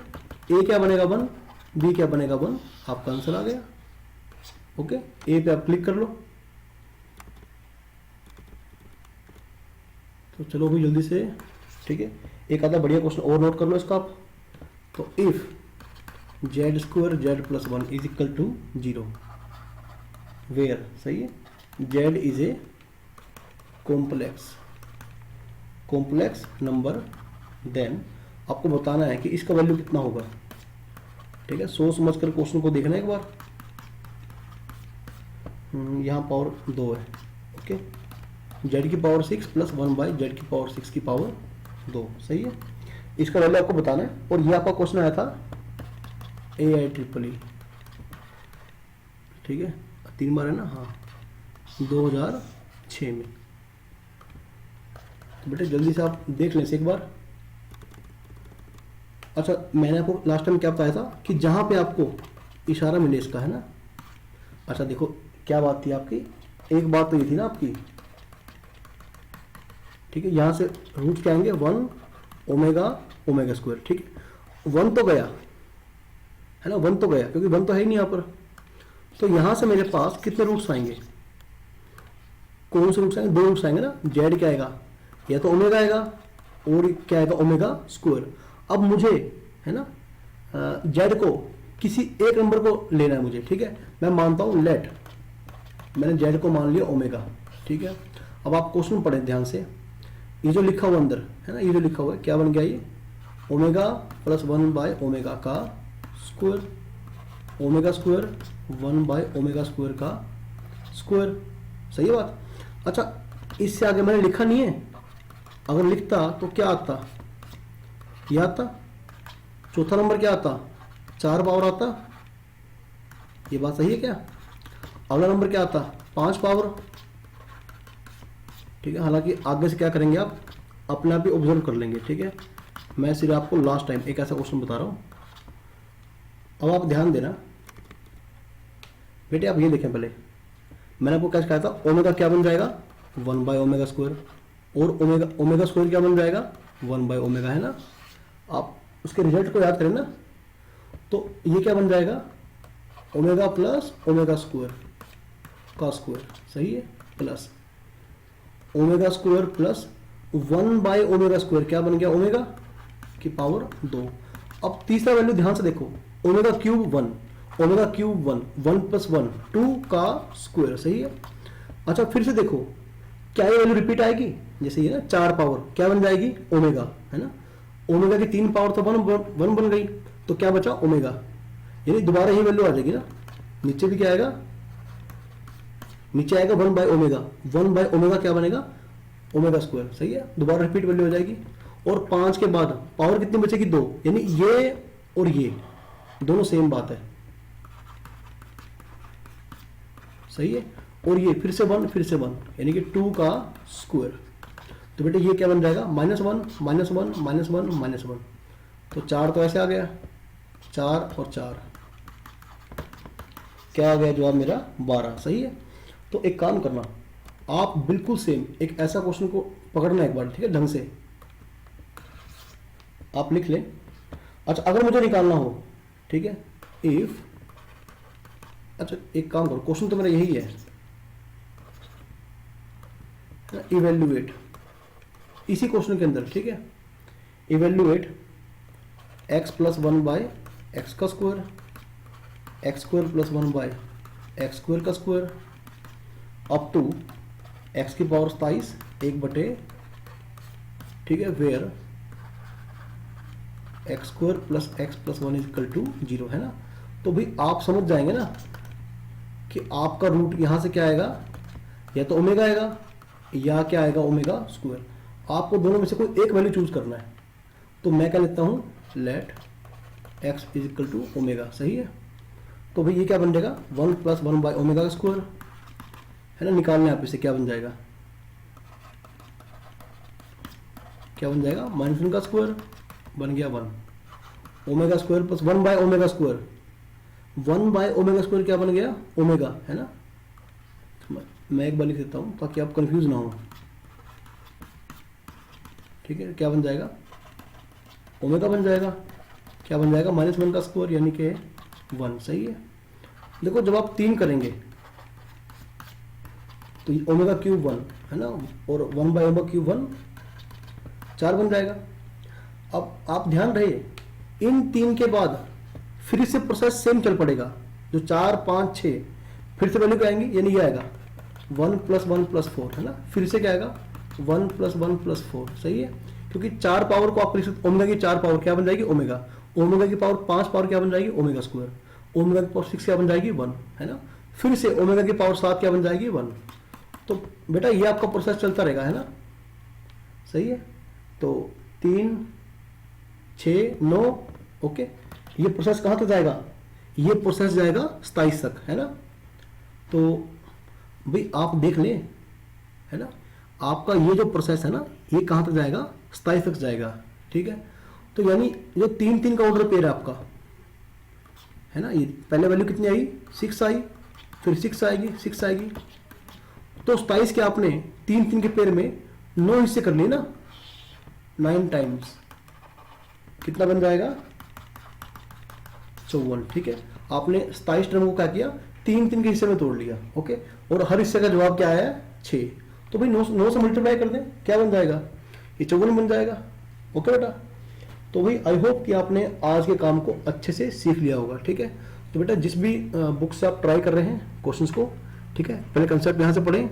ए क्या बनेगा 1, बी क्या बनेगा 1, आपका आंसर आ गया। ओके, ए पे आप क्लिक कर लो। तो चलो भी जल्दी से, ठीक है, एक आधा बढ़िया क्वेश्चन और नोट कर लो इसका आप। तो if Z square Z plus 1 is equal to 0 where, सही है, Z is a complex number, then आपको बताना है कि इसका वैल्यू कितना होगा। ठीक है, सोच समझ कर क्वेश्चन को देखना एक बार। यहाँ पावर 2 है। ओके, जेड की पावर 6 प्लस 1 बाई जेड की पावर 6 की पावर 2, सही है, इसका वैल्यू आपको बताना है। और ये आपका क्वेश्चन आया था AIEEE, ठीक है, 3 बार है ना, हाँ, 2006 में। तो बेटे जल्दी से आप देख लें एक बार। अच्छा, मैंने आपको लास्ट टाइम क्या बताया था कि जहां पे आपको इशारा मिले इसका, है ना। अच्छा देखो क्या बात थी आपकी, एक बात तो ये थी ना आपकी, ठीक है, यहां से रूट क्या आएंगे 1 ओमेगा स्क्वायर, ठीक है, 1 तो गया है ना, 1 तो गया क्योंकि 1 तो है ही नहीं यहां पर। तो यहां से मेरे पास कितने रूट्स आएंगे, कौन से रूट्स आएंगे, 2 रूट्स आएंगे ना। जेड क्या आएगा, या तो ओमेगा आएगा और क्या आएगा ओमेगा स्क्वायर। अब मुझे, है ना, जेड को किसी एक नंबर को लेना है मुझे, ठीक है, मैं मानता हूं लेट, मैंने जेड को मान लिया ओमेगा, ठीक है। अब आप क्वेश्चन पढ़े ध्यान से, ये जो लिखा हुआ अंदर है ना, ये जो लिखा हुआ है क्या बन गया, ये ओमेगा प्लस 1 बाय ओमेगा का square, omega square 1 by omega square का स्क्वायर, सही है बात। अच्छा, इससे आगे मैंने लिखा नहीं है, अगर लिखता तो क्या आता, यह आता, चौथा नंबर क्या आता, 4 पावर आता, ये बात सही है क्या। अगला नंबर क्या आता, 5 पावर, ठीक है। हालांकि आगे से क्या करेंगे आप अपने आप ही ऑब्जर्व कर लेंगे, ठीक है, मैं सिर्फ आपको लास्ट टाइम एक ऐसा क्वेश्चन बता रहा हूं। अब आप ध्यान देना बेटे, आप ये देखें, पहले मैंने आपको क्या कहा था, ओमेगा क्या बन जाएगा 1 बाय ओमेगा स्क्वायर, और ओमेगा स्क्वायर क्या बन जाएगा 1 बाय ओमेगा, है ना। आप उसके रिजल्ट को याद करें ना, तो ये क्या बन जाएगा ओमेगा प्लस ओमेगा स्क्वायर का स्क्वायर, सही है, plus omega square plus 1 by omega square क्या बन गया ओमेगा की पावर 2। अब तीसरा वैल्यू ध्यान से देखो, omega cube 1, omega cube 1, 1 plus 1 2 का स्क्वायर, सही है। अच्छा फिर से देखो, क्या ये वैल्यू रिपीट आएगी, जैसे ये ना 4 पावर क्या बन जाएगी ओमेगा, है ना, ओमेगा की 3 पावर तो 1 बन गई, तो क्या बचा ओमेगा, यानी दोबारा ही वैल्यू आ जाएगी ना। नीचे भी क्या आएगा, नीचे आएगा 1 बाय ओमेगा, 1 बाय ओमेगा क्या बनेगा ओमेगा स्क्वायर, सही है, दोबारा रिपीट वैल्यू हो जाएगी। और 5 के बाद पावर कितनी बचेगी 2, यानी ये और ये दोनों सेम बात है, सही है। और ये फिर से 1 फिर से 1, यानी कि 2 का स्क्वायर। तो बेटे ये क्या बन जाएगा -1 -1 -1 -1, तो 4 तो ऐसे आ गया, 4 और 4 क्या आ गया जवाब मेरा 12, सही है। तो एक काम करना, आप बिल्कुल सेम एक ऐसा क्वेश्चन को पकड़ना एक बार, ठीक है, ढंग से आप लिख लें। अच्छा अगर मुझे निकालना हो, ठीक है, इफ, अच्छा एक काम करो, क्वेश्चन तो मेरा यही है, इवेल्युएट, इसी क्वेश्चन के अंदर, ठीक है, evaluate x plus 1 by x का square, x square plus 1 by x square का स्क्वायर, अप टू x की पावर 27 1 बटे, ठीक है, where x square plus x plus 1 is equal to 0, है ना। तो भाई आप समझ जाएंगे ना कि आपका रूट यहां से क्या आएगा, या तो ओमेगा आएगा या क्या आएगा ओमेगा स्क्वायर, आपको दोनों में से कोई एक वैल्यू चूज करना है। तो मैं क्या लिखता हूं, let x is equal to omega, सही है। तो भाई ये क्या बन जाएगा 1 प्लस 1 बाय ओमेगा का स्क्वायर, है ना, निकालना है आप इसे, क्या बन जाएगा, क्या बन जाएगा -1 का स्क्वायर बन गया 1, omega square plus 1 by omega square, 1 by omega square क्या बन गया ओमेगा, है ना। मैं एक बार लिख देता हूं ताकि आप कंफ्यूज ना हो, ठीक है, क्या बन जाएगा, ओमेगा बन जाएगा। क्या बन जाएगा, -1 का स्क्वायर यानी कि 1। सही है। देखो जब आप 3 करेंगे तो ओमेगा क्यूब 1 है ना, और 1 बाई ओमेगा क्यूब 1 4 बन जाएगा। अब आप ध्यान रहे, इन 3 के बाद फिर से प्रोसेस सेम चल पड़ेगा, जो 4 5 6 फिर से वैल्यू क्या आएंगी, यानी ये आएगा 1 + 1 + 4 है ना, फिर से क्या आएगा 1 + 1 + 4। सही है, क्योंकि 4 पावर को आप लिख सकते, ओमेगा की 4 पावर क्या बन जाएगी, ओमेगा। ओमेगा की पावर 5 पावर क्या बन जाएगी, ओमेगा स्क्वायर। ओमेगा की पावर 6 क्या बन जाएगी, 1 है ना। फिर से ओमेगा की पावर 7 क्या बन जाएगी, 1। तो बेटा ये आपका प्रोसेस चलता रहेगा, है ना। सही है, तो 3 6 9 ओके। ये प्रोसेस कहाँ तक जाएगा, ये प्रोसेस जाएगा 27 तक, है ना। तो भाई आप देख लें, है ना, आपका ये जो प्रोसेस है ना, ये कहाँ तक जाएगा, 27 तक जाएगा। ठीक है, तो यानी जो 3 का ऑर्डर पेयर है आपका, है ना, ये पहले वैल्यू कितनी आई, 6 आई, फिर 6 आएगी, 6 आएगी, तो 27 के आपने 3 के पेयर में 9 हिस्से कर लिए ना, 9 टाइम्स कितना बन जाएगा, 54। ठीक है, आपने 27 टर्म को क्या किया, 3 के हिस्से में तोड़ लिया। ओके, और हर हिस्से का जवाब क्या आया, 6। तो भाई 9 से मल्टीप्लाई कर दें, क्या बन जाएगा, ये 54 बन जाएगा। ओके बेटा, तो भाई आई होप कि आपने आज के काम को अच्छे से सीख लिया होगा। ठीक है, तो बेटा जिस भी बुक से आप ट्राई कर रहे हैं क्वेश्चंस को, ठीक है, पहले कंसेप्ट यहाँ से पढ़ें।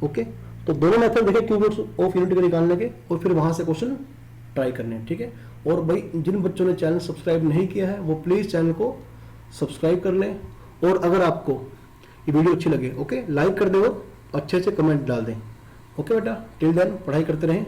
ओके, तो दोनों मेथड देखें क्यूब रूट्स ऑफ यूनिटी के निकालने के, और फिर वहां से क्वेश्चन ट्राई करने हैं। ठीक है, और भाई जिन बच्चों ने चैनल सब्सक्राइब नहीं किया है वो प्लीज़ चैनल को सब्सक्राइब कर लें, और अगर आपको ये वीडियो अच्छी लगे, ओके, लाइक कर दें और अच्छे से कमेंट डाल दें। ओके बेटा, टिल देन पढ़ाई करते रहें।